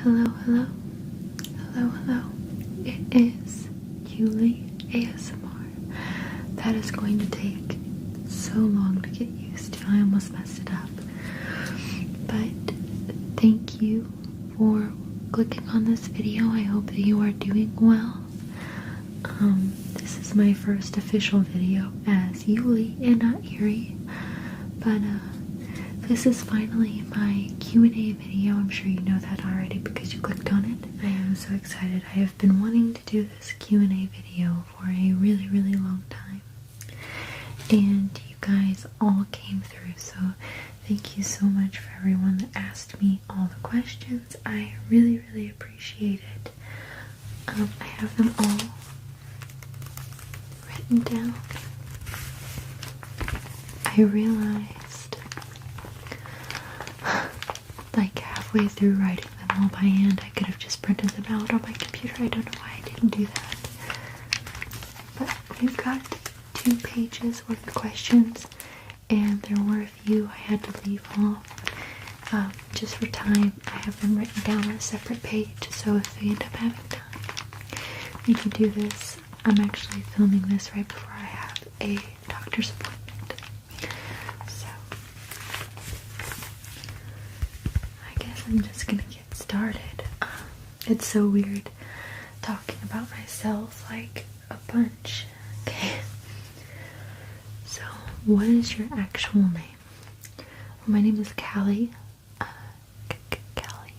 Hello, hello, hello, hello. It is Yuli ASMR. That is going to take so long to get used to. I almost messed it up. But thank you for clicking on this video. I hope that you are doing well. This is my first official video as Yuli and not Yuri. But this is finally my Q&A video. I'm sure you know that already because you clicked on it. I am so excited. I have been wanting to do this Q&A video for a really, really long time. And you guys all came through, so thank you so much for everyone that asked me all the questions. I really, really appreciate it. I have them all written down. I realized, like halfway through writing them all by hand, I could have just printed them out on my computer. I don't know why I didn't do that. But we've got 2 pages worth of questions, and there were a few I had to leave off. Just for time, I have them written down on a separate page, so if we end up having time, we can do this. I'm actually filming this right before I have a doctor's appointment. So, I guess I'm just gonna get started. It's so weird talking about myself like a bunch. Okay. So, what is your actual name? Well, my name is Callie. Callie.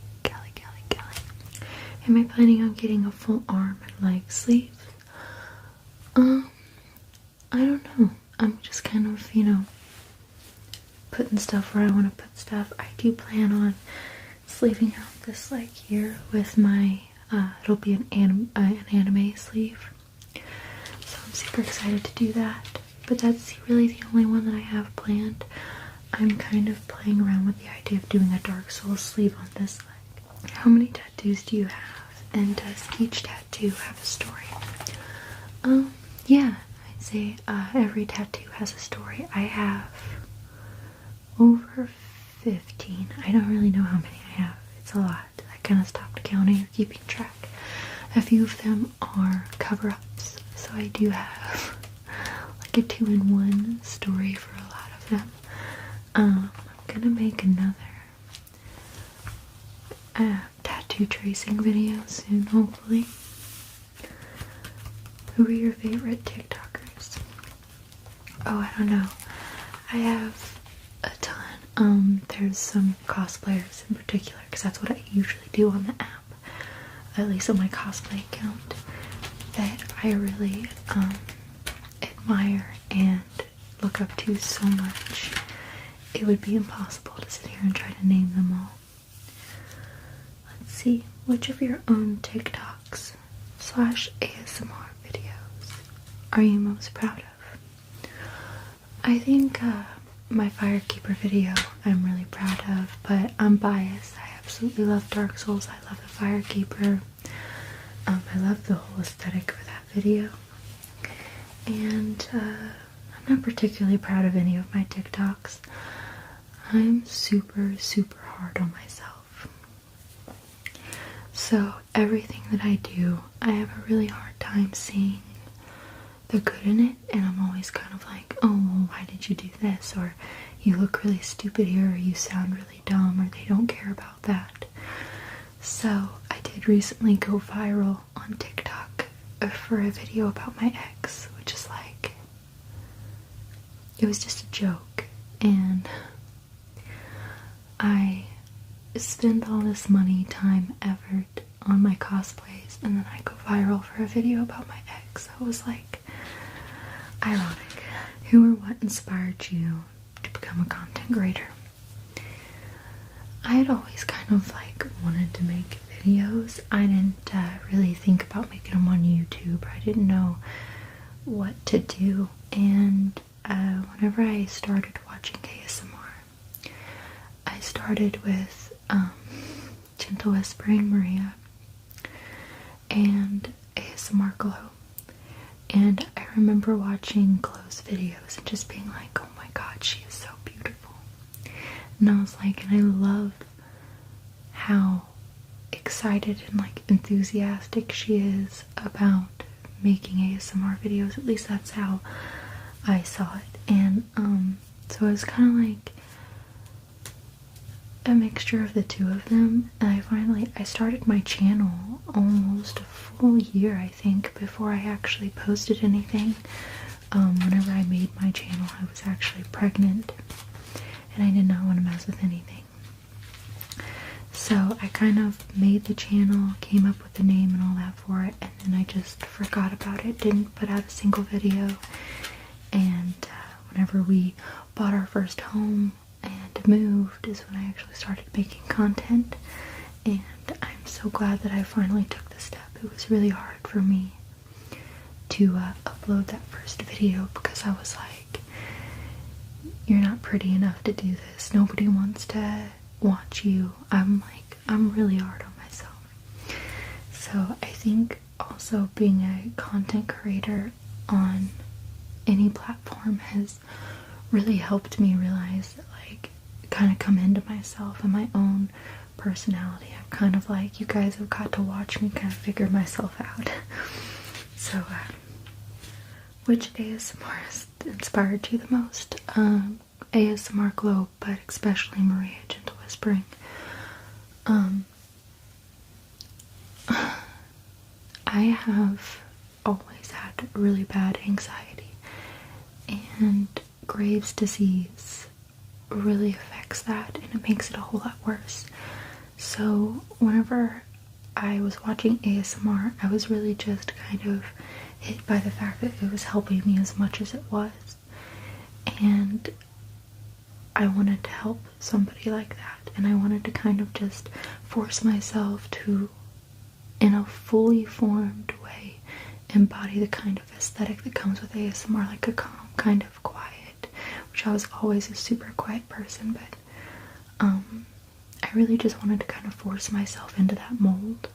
Am I planning on getting a full arm and leg sleeve? I don't know. I'm just kind of, putting stuff where I want to put stuff. I do plan on sleeving out this leg here with my, it'll be an anime sleeve. So I'm super excited to do that. But that's really the only one that I have planned. I'm kind of playing around with the idea of doing a Dark Souls sleeve on this leg. How many tattoos do you have? And does each tattoo have a story? Yeah, I'd say every tattoo has a story. I have over 15. I don't really know how many I have. It's a lot. I kind of stopped counting or keeping track. A few of them are cover-ups, so I do have like a 2-in-1 story for a lot of them. I'm gonna make another tattoo tracing video soon, hopefully. Who are your favorite TikTokers? Oh, I don't know. I have a ton. There's some cosplayers in particular, because that's what I usually do on the app, at least on my cosplay account, that I really admire and look up to so much. It would be impossible to sit here and try to name them all. Let's see, which of your own TikToks / ASMR videos are you most proud of? I think my Firekeeper video I'm really proud of, but I'm biased. I absolutely love Dark Souls. I love the Firekeeper. I love the whole aesthetic for that video. And I'm not particularly proud of any of my TikToks. I'm super, super hard on myself. So everything that I do, I have a really hard time seeing the good in it, and I'm always kind of like, oh, well, why did you do this? Or you look really stupid here, or you sound really dumb, or they don't care about that. So I did recently go viral on TikTok for a video about my ex, which is like, it was just a joke, and I spend all this money, time, effort on my cosplays, and then I go viral for a video about my ex. I was like, ironic. Who or what inspired you to become a content creator? I had always kind of like wanted to make videos. I didn't really think about making them on YouTube. I didn't know what to do, and whenever I started watching ASMR, I started with Gentle Whispering Maria and ASMR Glow. And I remember watching Glow's videos and just being like, oh my god, she is so beautiful. And I was like, and I love how excited and like enthusiastic she is about making ASMR videos. At least that's how I saw it. And so it was kind of like a mixture of the two of them. And I started my channel almost a full year, I think, before I actually posted anything. Whenever I made my channel, I was actually pregnant and I did not want to mess with anything. So I kind of made the channel, came up with the name and all that for it, and then I just forgot about it, didn't put out a single video. And whenever we bought our first home and moved is when I actually started making content, and I'm so glad that I finally took the step. It was really hard for me to upload that first video because I was like, you're not pretty enough to do this. Nobody wants to watch you. I'm really hard on myself. So I think also being a content creator on any platform has really helped me realize that, like, kind of come into myself and my own personality. I'm kind of like, you guys have got to watch me kind of figure myself out. So which ASMR has inspired you the most? ASMR Globe, but especially Maria Gentle Whispering. I have always had really bad anxiety, and Graves' disease really affects that, and it makes it a whole lot worse. So whenever I was watching ASMR, I was really just kind of hit by the fact that it was helping me as much as it was, and I wanted to help somebody like that, and I wanted to kind of just force myself to, in a fully formed way, embody the kind of aesthetic that comes with ASMR, like a calm, kind of quiet, which I was always a super quiet person, but I really just wanted to kind of force myself into that mold,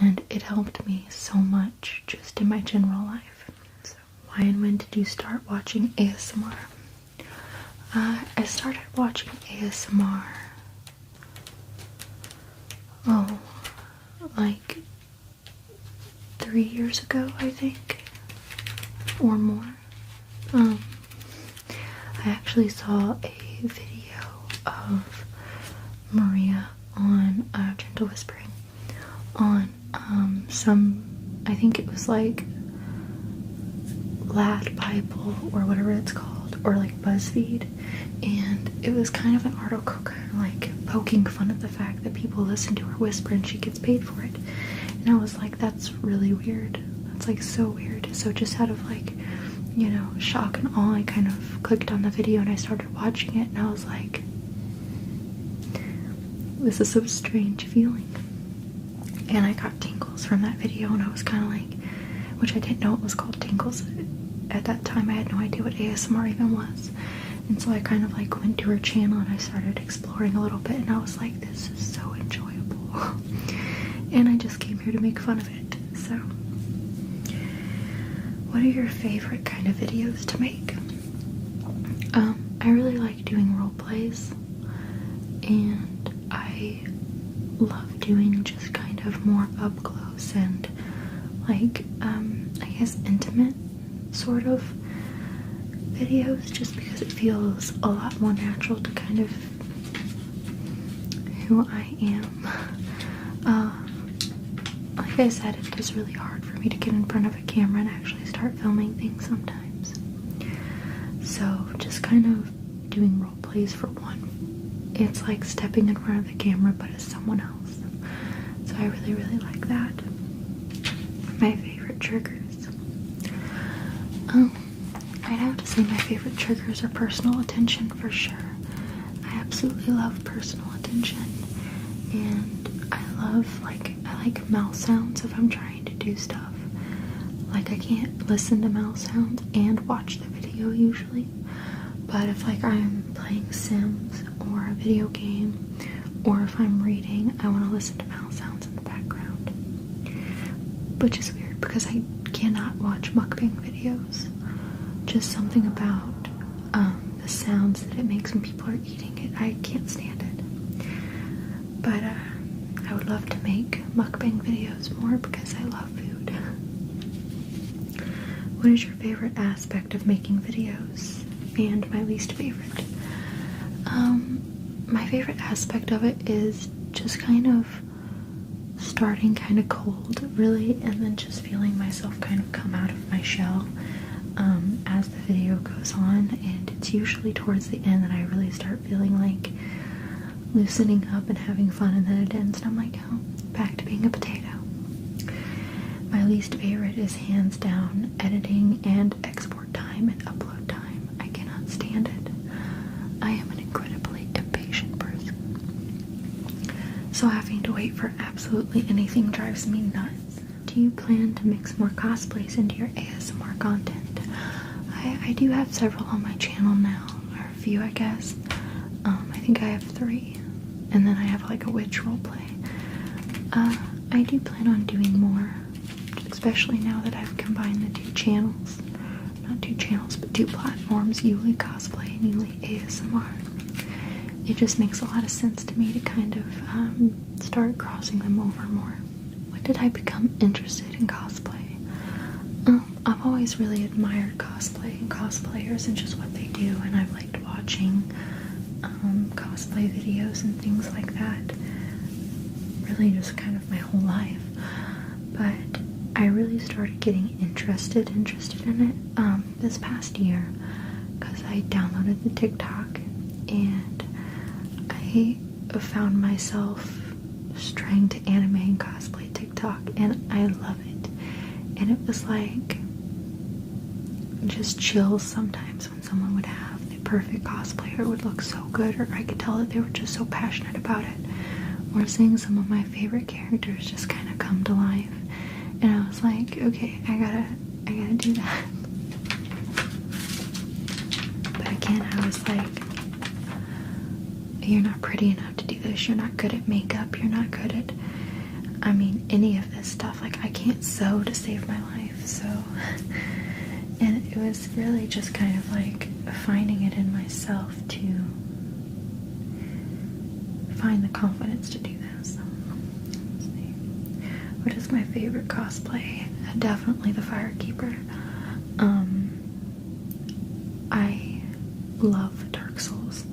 and it helped me so much just in my general life. So why and when did you start watching ASMR? I started watching ASMR, like 3 years ago, I think, or more. I actually saw a video of Maria on Gentle Whispering on I think it was like Lad Bible or whatever it's called, or like BuzzFeed, and it was kind of an article kind of like poking fun at the fact that people listen to her whisper and she gets paid for it. And I was like, that's really weird. That's like so weird. So just out of like, you know, shock and awe, I kind of clicked on the video and I started watching it, and I was like, this is a strange feeling. And I got tingles from that video, and I was kind of like, which I didn't know it was called tingles. At that time, I had no idea what ASMR even was. And so I kind of like went to her channel and I started exploring a little bit, and I was like, this is so enjoyable. And I just came here to make fun of it. So, what are your favorite kind of videos to make? I really like doing role plays, and I love doing just kind of more up close and like I guess intimate sort of videos, just because it feels a lot more natural to kind of who I am. Like I said, it is really hard for me to get in front of a camera and actually start filming things sometimes. So just kind of doing role plays, for one, it's like stepping in front of the camera but as someone else. So I really, really like that. My favorite triggers. I'd have to say my favorite triggers are personal attention for sure. I absolutely love personal attention, and I like mouth sounds if I'm trying to do stuff. Like, I can't listen to mouth sounds and watch the video usually, but if like I'm playing Sims or a video game, or if I'm reading, I want to listen to mouth sounds in the background, which is weird because I cannot watch mukbang videos. Just something about the sounds that it makes when people are eating it, I can't stand it. But love to make mukbang videos more because I love food. What is your favorite aspect of making videos? And my least favorite? My favorite aspect of it is just kind of starting kind of cold, really, and then just feeling myself kind of come out of my shell as the video goes on. And it's usually towards the end that I really start feeling like loosening up and having fun, and then it ends and I'm like, oh, back to being a potato. My least favorite is hands down editing and export time and upload time. I cannot stand it. I am an incredibly impatient person. So having to wait for absolutely anything drives me nuts. Do you plan to mix more cosplays into your ASMR content? I do have several on my channel now, or a few I guess. I think I have 3. And then I have like a witch roleplay. I do plan on doing more, especially now that I've combined the 2 channels. Not 2 channels, but 2 platforms, Yuli Cosplay and Yuli ASMR. It just makes a lot of sense to me to kind of start crossing them over more. When did I become interested in cosplay? I've always really admired cosplay and cosplayers and just what they do, and I've liked watching cosplay videos and things like that. Really just kind of my whole life. But I really started getting interested in it this past year because I downloaded the TikTok, and I found myself straying to anime and cosplay TikTok, and I love it. And it was like just chills sometimes when someone would have the perfect cosplay, or it would look so good, or I could tell that they were just so passionate about it. Or seeing some of my favorite characters just kind of come to life, and I was like, okay, I gotta do that. But again, I was like, you're not pretty enough to do this, you're not good at makeup, you're not good at, I mean, any of this stuff. Like, I can't sew to save my life, so. And it was really just kind of like finding it in myself to find the confidence to do this. Let's see. What is my favorite cosplay? Definitely the Firekeeper. I love Dark Souls.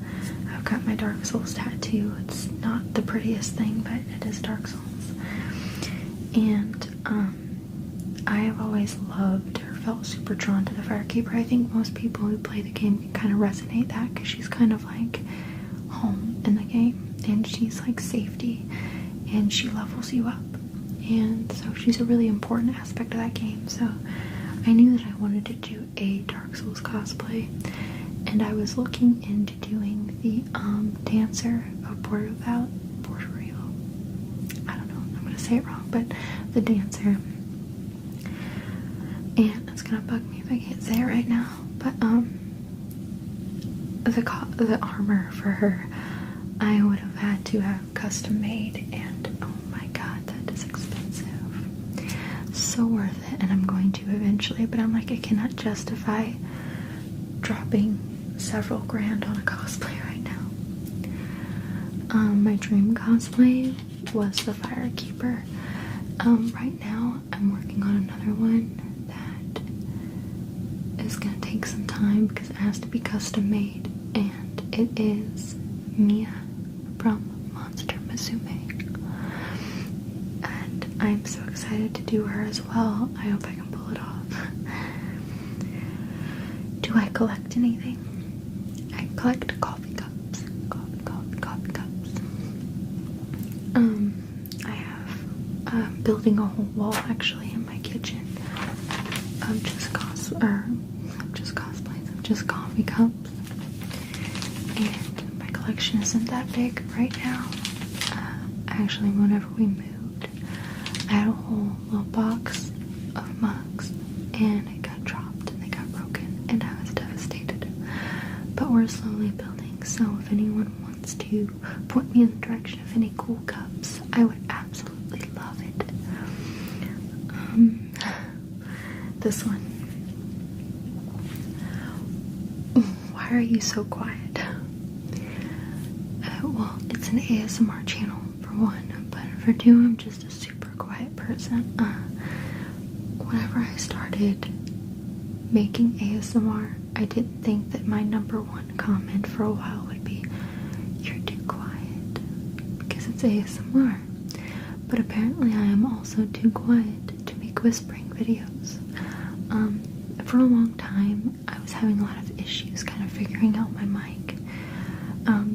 I've got my Dark Souls tattoo. It's not the prettiest thing, but it is Dark Souls. And I have always loved or felt super drawn to the Firekeeper. I think most people who play the game can kind of resonate that, because she's kind of like home in the game, and she's like safety, and she levels you up, and so she's a really important aspect of that game. So I knew that I wanted to do a Dark Souls cosplay, and I was looking into doing the Dancer of Puerto Real. I don't know, I'm gonna say it wrong, but the Dancer. And it's gonna bug me if I can't say it right now, but the armor for her, I would have had to have custom made, and oh my god, that is expensive. So worth it, and I'm going to eventually, but I'm like, I cannot justify dropping several grand on a cosplay right now. My dream cosplay was the Firekeeper. Right now I'm working on another one that is gonna take some time because it has to be custom made, and it is Mia from Monster Musume. And I'm so excited to do her as well. I hope I can pull it off. Do I collect anything? I collect coffee cups. Coffee cups. I have building a whole wall actually in my kitchen of just coffee cups. And my collection isn't that big right now. Actually, whenever we moved, I had a whole little box of mugs, and it got dropped and they got broken, and I was devastated. But we're slowly building, so if anyone wants to point me in the direction of any cool cups, I would absolutely love it. This one. Why are you so quiet? Well, it's an ASMR channel for one, but never do. I'm just a super quiet person. Whenever I started making ASMR, I didn't think that my number one comment for a while would be, "You're too quiet," because it's ASMR. But apparently I am also too quiet to make whispering videos. For a long time, I was having a lot of issues kind of figuring out my mic.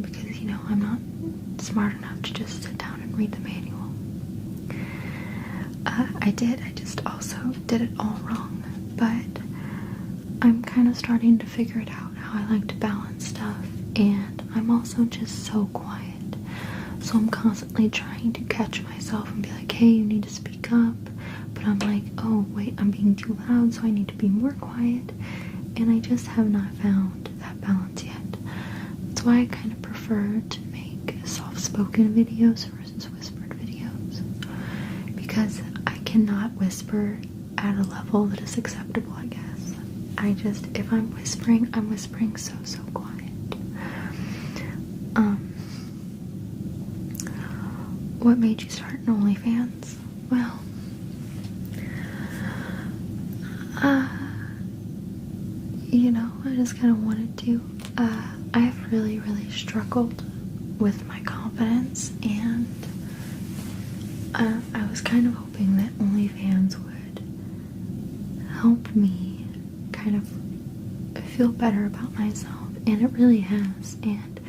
Because, you know, I'm not smart enough to just sit down and read the manual. I just also did it all wrong. But I'm kind of starting to figure it out, how I like to balance stuff. And I'm also just so quiet. So I'm constantly trying to catch myself and be like, hey, you need to speak up. But I'm like, oh, wait, I'm being too loud, so I need to be more quiet. And I just have not found that balance yet. That's why I kind of prefer to make soft-spoken videos versus whispered videos. Because I cannot whisper at a level that is acceptable, I guess. If I'm whispering so quiet. What made you start an OnlyFans? Well, you know, I just kind of wanted to. I've really struggled with my confidence, and I was kind of hoping that OnlyFans would help me kind of feel better about myself, and it really has. And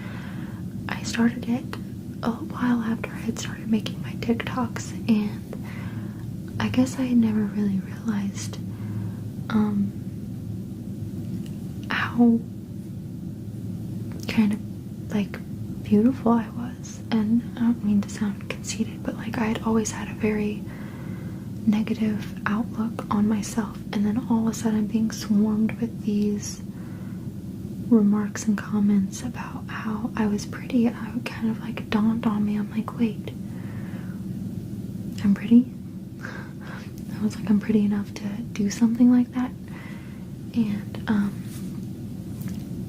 I started it a while after I had started making my TikToks, and I guess I had never really realized how kind of like beautiful I was. And I don't mean to sound conceited, but like I had always had a very negative outlook on myself, and then all of a sudden I'm being swarmed with these remarks and comments about how I was pretty. I would kind of like dawned on me. I'm like, wait, I'm pretty? I was like, I'm pretty enough to do something like that? And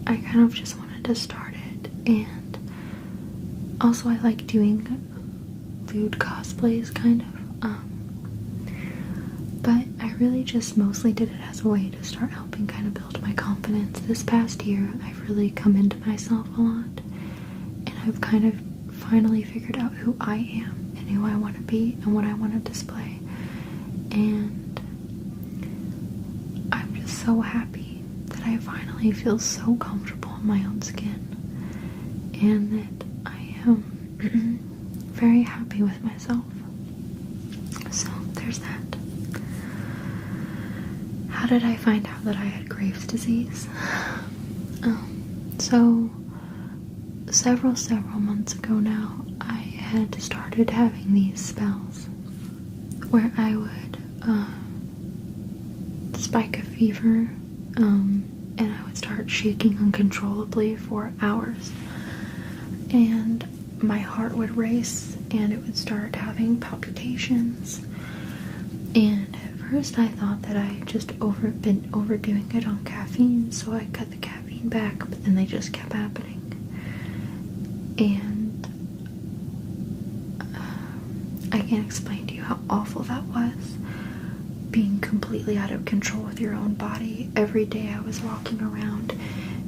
I kind of just wanted to start it. And also I like doing lewd cosplays, kind of. But I really just mostly did it as a way to start helping kind of build my confidence. This past year, I've really come into myself a lot, and I've kind of finally figured out who I am and who I want to be and what I want to display. And I'm just so happy that I finally feel so comfortable in my own skin, and that I am very happy with myself. So there's that. How did I find out that I had Graves' disease? So several months ago now, I had started having these spells where I would spike a fever, and I would start shaking uncontrollably for hours, and my heart would race, and it would start having palpitations. And at first I thought that I had just been overdoing it on caffeine, so I cut the caffeine back, but then they just kept happening. And I can't explain to you how awful that was, being completely out of control with your own body. Every day I was walking around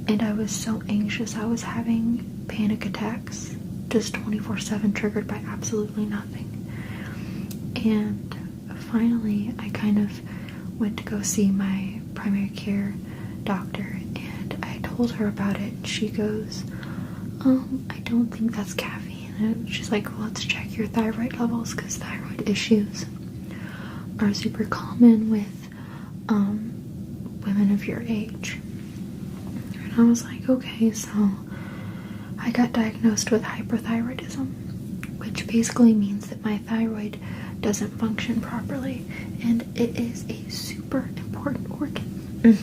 and I was so anxious. I was having panic attacks, just 24/7, triggered by absolutely nothing. And finally, I kind of went to go see my primary care doctor, and I told her about it. She goes, I don't think that's caffeine. And she's like, well, let's check your thyroid levels, because thyroid issues are super common with women of your age. And I was like, okay. So I got diagnosed with hyperthyroidism, which basically means that my thyroid doesn't function properly, and it is a super important organ.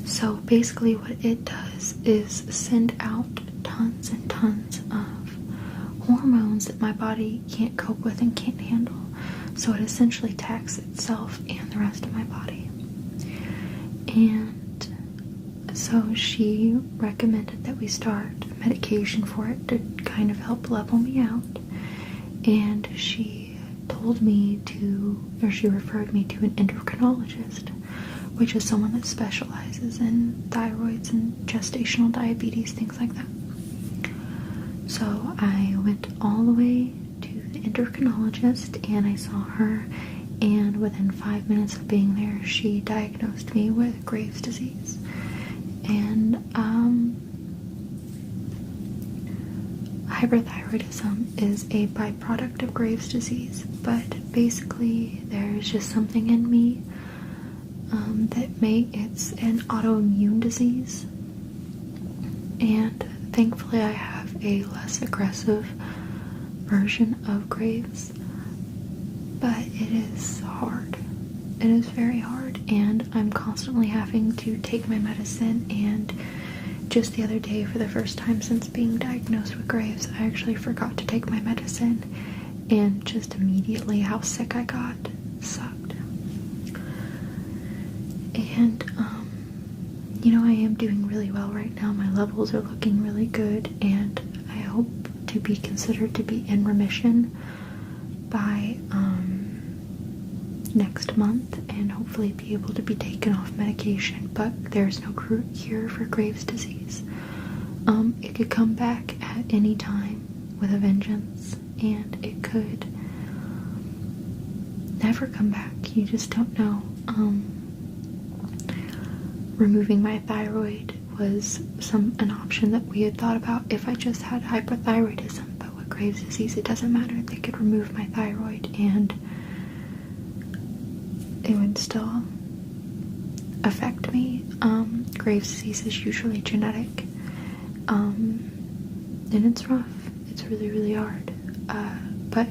So basically what it does is send out tons and tons of hormones that my body can't cope with and can't handle. So it essentially taxes itself and the rest of my body. And so she recommended that we start medication for it to kind of help level me out. and she told me to, or she referred me to an endocrinologist, which is someone that specializes in thyroids and gestational diabetes, things like that. So I went all the way to the endocrinologist and I saw her, and within 5 minutes of being there, she diagnosed me with Graves' disease. And hyperthyroidism is a byproduct of Graves' disease, but basically there's just something in me it's an autoimmune disease, and thankfully I have a less aggressive version of Graves, but it is hard. It is very hard, and I'm constantly having to take my medicine. And just the other day, for the first time since being diagnosed with Graves, I actually forgot to take my medicine, and just immediately how sick I got sucked. And you know, I am doing really well right now. My levels are looking really good, and I hope to be considered to be in remission by next month, and hopefully be able to be taken off medication. But there's no cure for Graves' disease. It could come back at any time with a vengeance, and it could never come back. You just don't know. Removing my thyroid was an option that we had thought about if I just had hyperthyroidism, but with Graves' disease it doesn't matter. They could remove my thyroid and it would still affect me. Graves' disease is usually genetic, and it's rough. It's really, really hard, but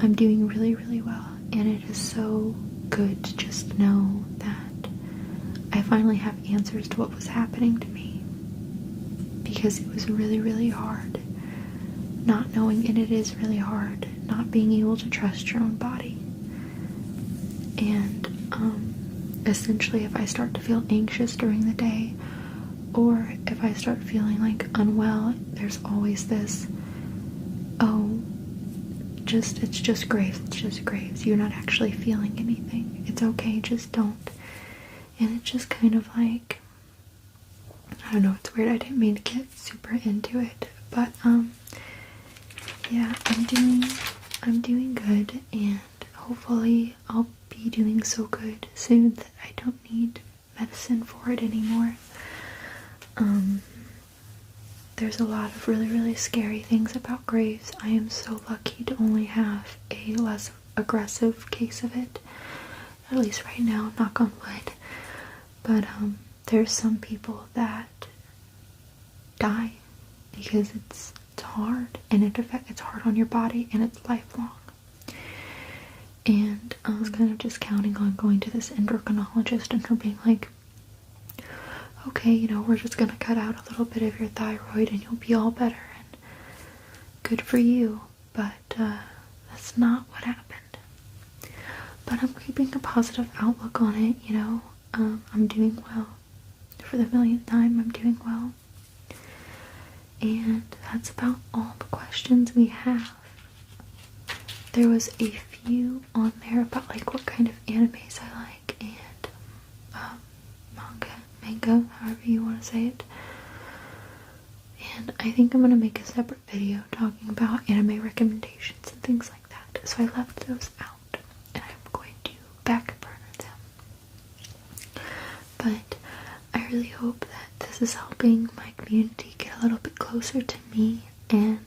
I'm doing really, really well, and it is so good to just know that I finally have answers to what was happening to me, because it was really, really hard not knowing, and it is really hard not being able to trust your own body. And essentially, if I start to feel anxious during the day, or if I start feeling like unwell, there's always this, it's just Graves, it's just Graves, you're not actually feeling anything, it's okay, just don't. And it's just kind of like, I don't know, it's weird, I didn't mean to get super into it, but yeah, I'm doing good, and hopefully I'll be doing so good soon that I don't need medicine for it anymore. There's a lot of really, really scary things about Graves. I am so lucky to only have a less aggressive case of it, at least right now, knock on wood. But there's some people that die because it's hard, and it's hard on your body, and it's lifelong. And I was kind of just counting on going to this endocrinologist and her being like, okay, you know, we're just gonna cut out a little bit of your thyroid and you'll be all better, and good for you. But that's not what happened. But I'm keeping a positive outlook on it, you know. I'm doing well. For the millionth time, I'm doing well. And that's about all the questions we have. There was a few on there about like what kind of animes I like, and manga, however you want to say it. And I think I'm going to make a separate video talking about anime recommendations and things like that. So I left those out, and I'm going to back burner them. But I really hope that this is helping my community get a little bit closer to me, and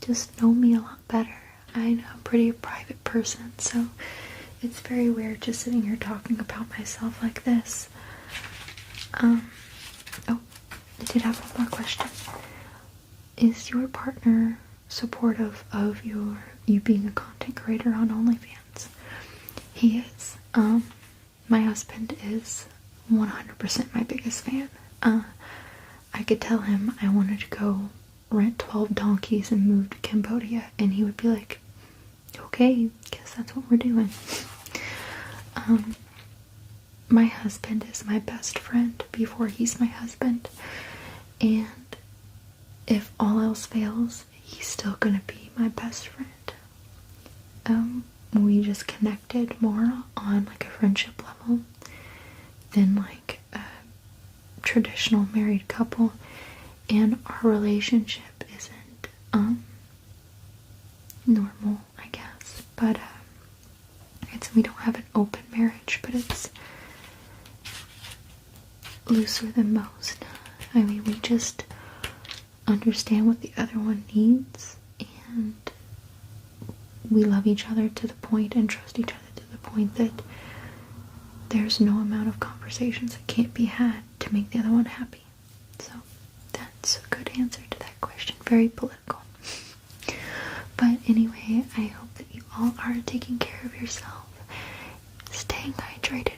just know me a lot better. I'm a pretty private person, so it's very weird just sitting here talking about myself like this. I did have one more question. Is your partner supportive of you being a content creator on OnlyFans? He is. My husband is 100% my biggest fan. I could tell him I wanted to go rent 12 donkeys and move to Cambodia, and he would be like, okay, guess that's what we're doing. My husband is my best friend before he's my husband, and if all else fails, he's still gonna be my best friend. We just connected more on like a friendship level than like a traditional married couple, and our relationship isn't normal, I guess, but we don't have an open marriage, but it's looser than most. I mean, we just understand what the other one needs, and we love each other to the point and trust each other to the point that there's no amount of conversations that can't be had to make the other one happy. So that's a good answer to that question. Very political. But anyway, I hope that you all are taking care of yourself, staying hydrated,